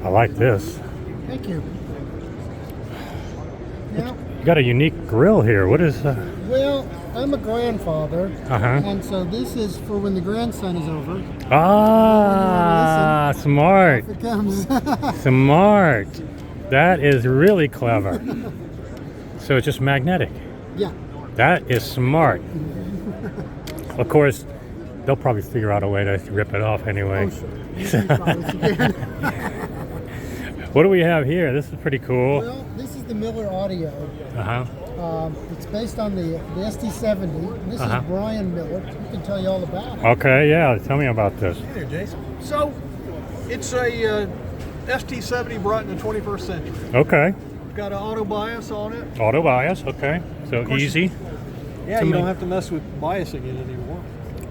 I like this. Thank you. Now, You got a unique grill here. What is well, I'm a grandfather, Uh-huh. and so this is for when the grandson is over. Ah, smart. It comes. Smart. That is really clever. So it's just magnetic. Yeah. That is smart. Of course, they'll probably figure out a way to rip it off anyway. Oh, sure. You can probably again. What do we have here? This is pretty cool. Well, this is the Miller Audio. Uh-huh. It's based on the ST70. And this Uh-huh. is Brian Miller. He can tell you all about it. Okay, yeah. Tell me about this. Hey there, Jason. So, it's a ST70 brought in the 21st century. Okay. It's got an auto bias on it. Auto bias. Okay. So course easy. Yeah, To you me- don't have to mess with biasing it anymore.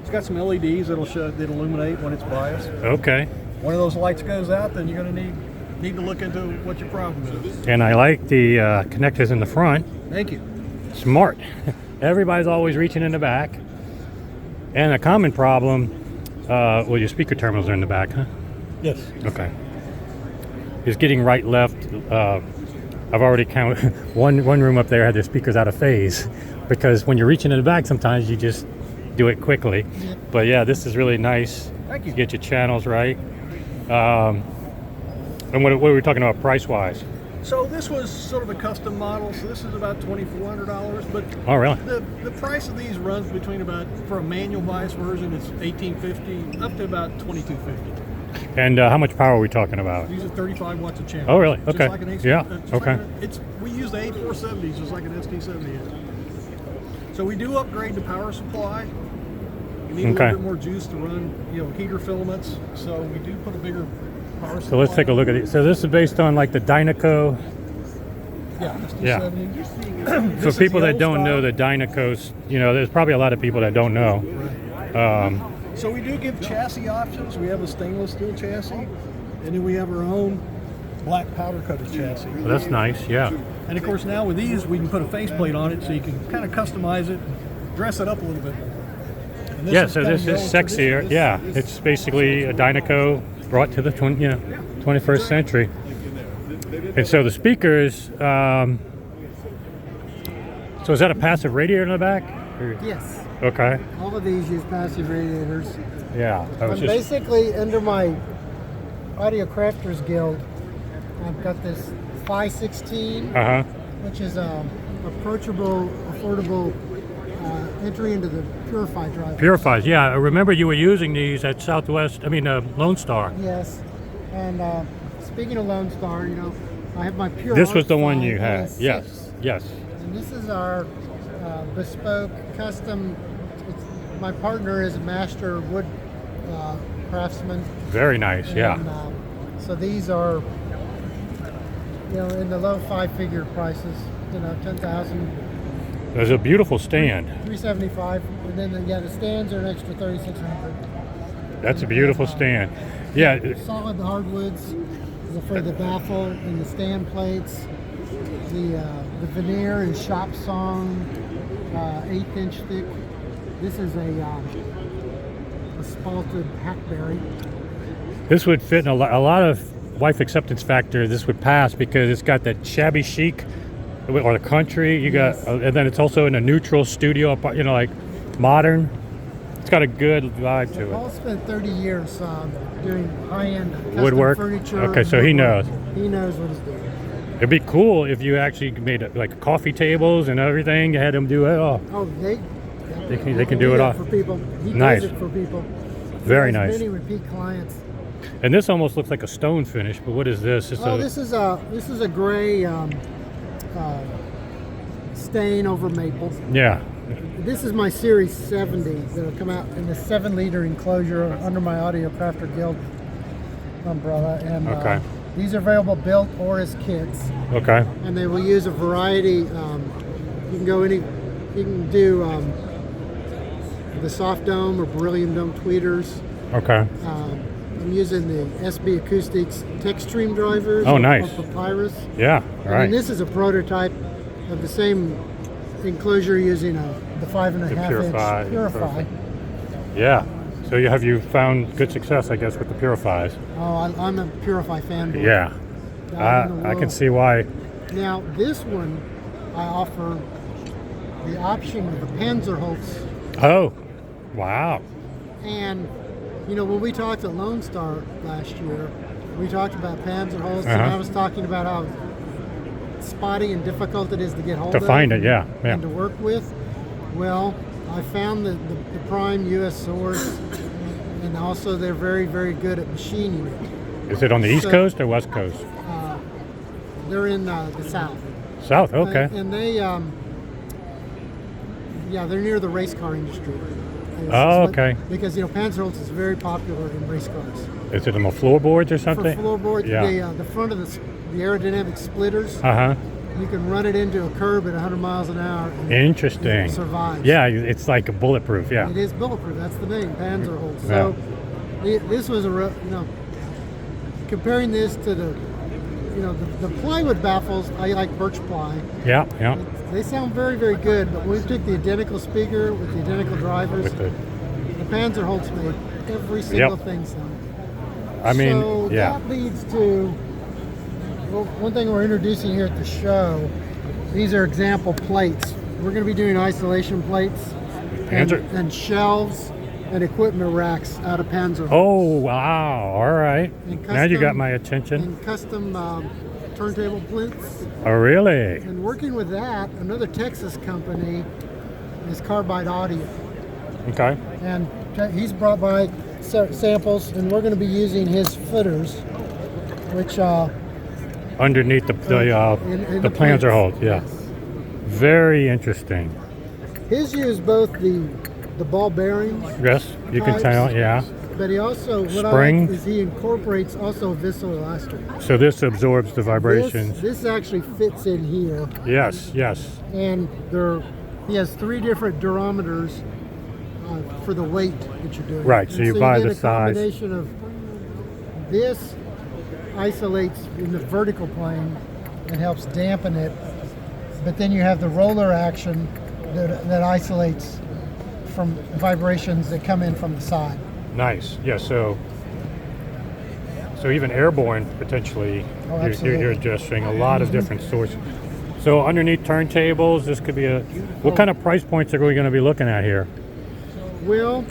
It's got some LEDs that'll illuminate when it's biased. Okay. One of those lights goes out, then you're going to need to look into what your problem is. And I like the connectors in the front. Thank you. Smart. Everybody's always reaching in the back. And a common problem, well, your speaker terminals are in the back, huh? Yes. Okay. Is getting right, left. I've already counted one room up there had their speakers out of phase because when you're reaching in the back, sometimes you just do it quickly. Yep. But yeah, this is really nice. Thank you. Get your channels right. And what are we talking about price-wise? So this was sort of a custom model, so this is about $2,400, but Oh, really? the price of these runs between about, for a manual bias version, it's $1,850 up to about $2,250. And how much power are we talking about? These are 35 watts a channel. Oh, really? Just Okay. like an Yeah, just okay. we use the A470s just like an ST70 is. So we do upgrade the power supply. You need a Okay. little bit more juice to run, heater filaments. So we do put a bigger power supply. So let's take a look at it. So this is based on like the Dynaco. Yeah, Yeah. ST70. For This is people the that old don't style. know the Dynacos, there's probably a lot of people that don't know. So we do give chassis options. We have a stainless steel chassis, and then we have our own black powder coated chassis. Well, that's nice, yeah. And of course now with these we can put a faceplate on it so you can kind of customize it, and dress it up a little bit more. And Yeah, is so kind this of is the old sexier. tradition. Yeah, it's basically a Dynaco brought to the 21st century. And so the speakers, so is that a passive radiator in the back? Or- Yes. Okay, All of these use passive radiators. yeah. I was I'm just, basically under my Audio Crafters Guild. I've got this Phi 16, uh-huh. which is approachable, affordable entry into the Purify drive. Purifies, yeah. I remember you were using these at Lone Star. Yes. And speaking of Lone Star, I have my Pure. This was Art the one Phi you had. S6. Yes, yes. And this is our bespoke, custom. My partner is a master wood craftsman. Very nice, yeah. And, so these are, in the low five-figure prices. 10,000, There's a beautiful stand. 375, and then the stands are an extra 3,600. That's a beautiful stand. Yeah, Solid hardwoods for the baffle and the stand plates. The veneer is shop song, 1/8 inch thick. This is a spalted hackberry. this would fit in a lot of wife acceptance factor. This would pass because it's got that shabby chic or the country. You got, Yes. and then it's also in a neutral studio, like modern. It's got a good vibe to Paul it. spent 30 years doing high-end custom Woodwork? furniture. Okay, and so he woodwork. knows. He knows what he's doing. It'd be cool if you actually made like coffee tables and everything. You had them do it all. Oh, they can do it all. for people. He Nice. does it for people. Very He has nice. Many repeat clients. And this almost looks like a stone finish, but what is this? It's Oh, this is a gray stain over maple. yeah. This is my Series 70 that'll come out in the 7-liter enclosure under my Audio Crafter Guild umbrella. And Okay. these are available built or as kits, Okay. and they will use a variety. You can do the soft dome or beryllium dome tweeters. Okay. I'm using the SB Acoustics Techstream drivers. Oh, or nice. Papyrus. Yeah. All right. And this is a prototype of the same enclosure using the 5.5 The Purify, inch Purify. perfect. Yeah. So have you found good success, I guess, with the Purifies? Oh, I'm a Purify fanboy. Yeah. I can see why. Now, this one, I offer the option of the Panzerholz. Oh, wow. And, you know, when we talked at Lone Star last year, we talked about Panzerholz, and Uh-huh. I was talking about how spotty and difficult it is to get hold of. To find it, yeah. And to work with. Well, I found the prime U.S. source, and also they're very, very good at machining it. Is it on the East So- Coast or West Coast? They're in the South. South, okay. And they, they're near the race car industry. Oh, okay. Because, you know, Panzerholz is very popular in race cars. Is it on the floorboards or something? For floorboards, Yeah. the front of the aerodynamic splitters, Uh-huh. you can run it into a curb at 100 miles an hour. And Interesting. it survives. Yeah, it's like a bulletproof, yeah. It is bulletproof. That's the name, Panzerholz. So this was comparing this to the plywood baffles. I like birch ply. Yeah, yeah. They sound very, very good. But when we took the identical speaker with the identical drivers, With the Panzerholz made every single thing sound. I mean, so yeah. that leads to one thing we're introducing here at the show. These are example plates. We're going to be doing isolation plates and shelves and equipment racks out of Panzerholz. Oh, wow. All right. And Now you got custom- my attention. And custom turntable plinths. Oh, really? And working with that, another Texas company is Carbide Audio. Okay. And he's brought by samples, and we're going to be using his footers, which Underneath the in the Panzerholz, plates. yeah. Yes. Very interesting. His use both the ball bearings, Yes, you can Pipes. tell, yeah. but he also what Spring. I like is he incorporates also viscoelastic. So this absorbs the vibrations. This actually fits in here, Yes, yes. and he has 3 different durometers for the weight that you're doing. Right, so And you buy get the a size. combination of this isolates in the vertical plane and helps dampen it, but then you have the roller action that isolates from vibrations that come in from the side. Nice. Yeah, so even airborne potentially, Oh, you're absolutely. adjusting a lot of different sources. So underneath turntables, this could be what kind of price points are we going to be looking at here? Well,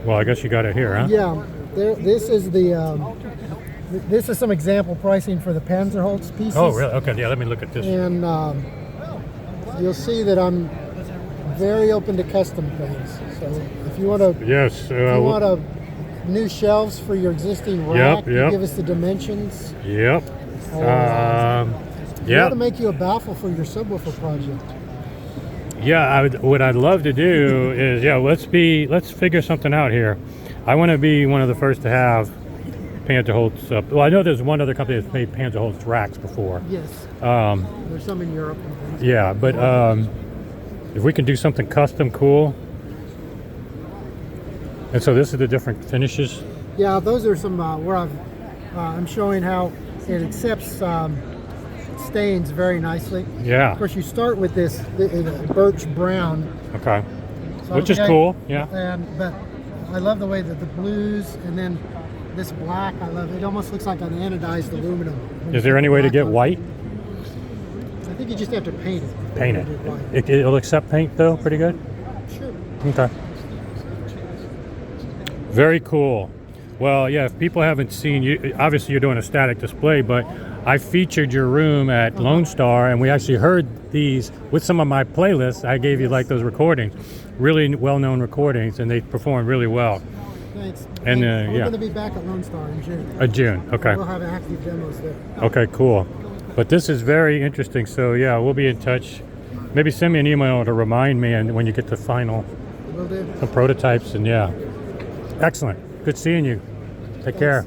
Well, I guess you got it here, huh? yeah, this is some example pricing for the Panzerholz pieces. Oh, really? Okay, yeah, let me look at this. And you'll see that I'm very open to custom things. So if you want to, Yes. new shelves for your existing rack, you yep. give us the dimensions. Yep. We Yeah. want to make you a baffle for your subwoofer project. Yeah, what I'd love to do is, let's figure something out here. I want to be one of the first to have Panzerholz. Well, I know there's one other company that's made Panzerholz racks before. Yes, there's some in Europe and things. Yeah, but if we can do something custom, cool. And so this is the different finishes. Yeah, those are some where I'm showing how it accepts stains very nicely. Yeah. Of course, you start with this birch brown, Okay. so Which is okay, cool. Yeah. But I love the way that the blues and then this black. I love it. It almost looks like an anodized aluminum. Is there any way to get white? I think you just have to paint it. Paint it. White. It'll accept paint though, pretty good. Sure. Okay. Very cool. Well, yeah, if people haven't seen you, obviously you're doing a static display, but I featured your room at Lone Star, and we actually heard these with some of my playlists. I gave you like those recordings, really well-known recordings, and they performed really well. Thanks. And, we're yeah. going to be back at Lone Star in June. June, okay. We'll have active demos there. Okay, cool. But this is very interesting, so yeah, we'll be in touch. Maybe send me an email to remind me, and when you get the final, Will do. some prototypes, and yeah. Excellent. Good seeing you. Take care.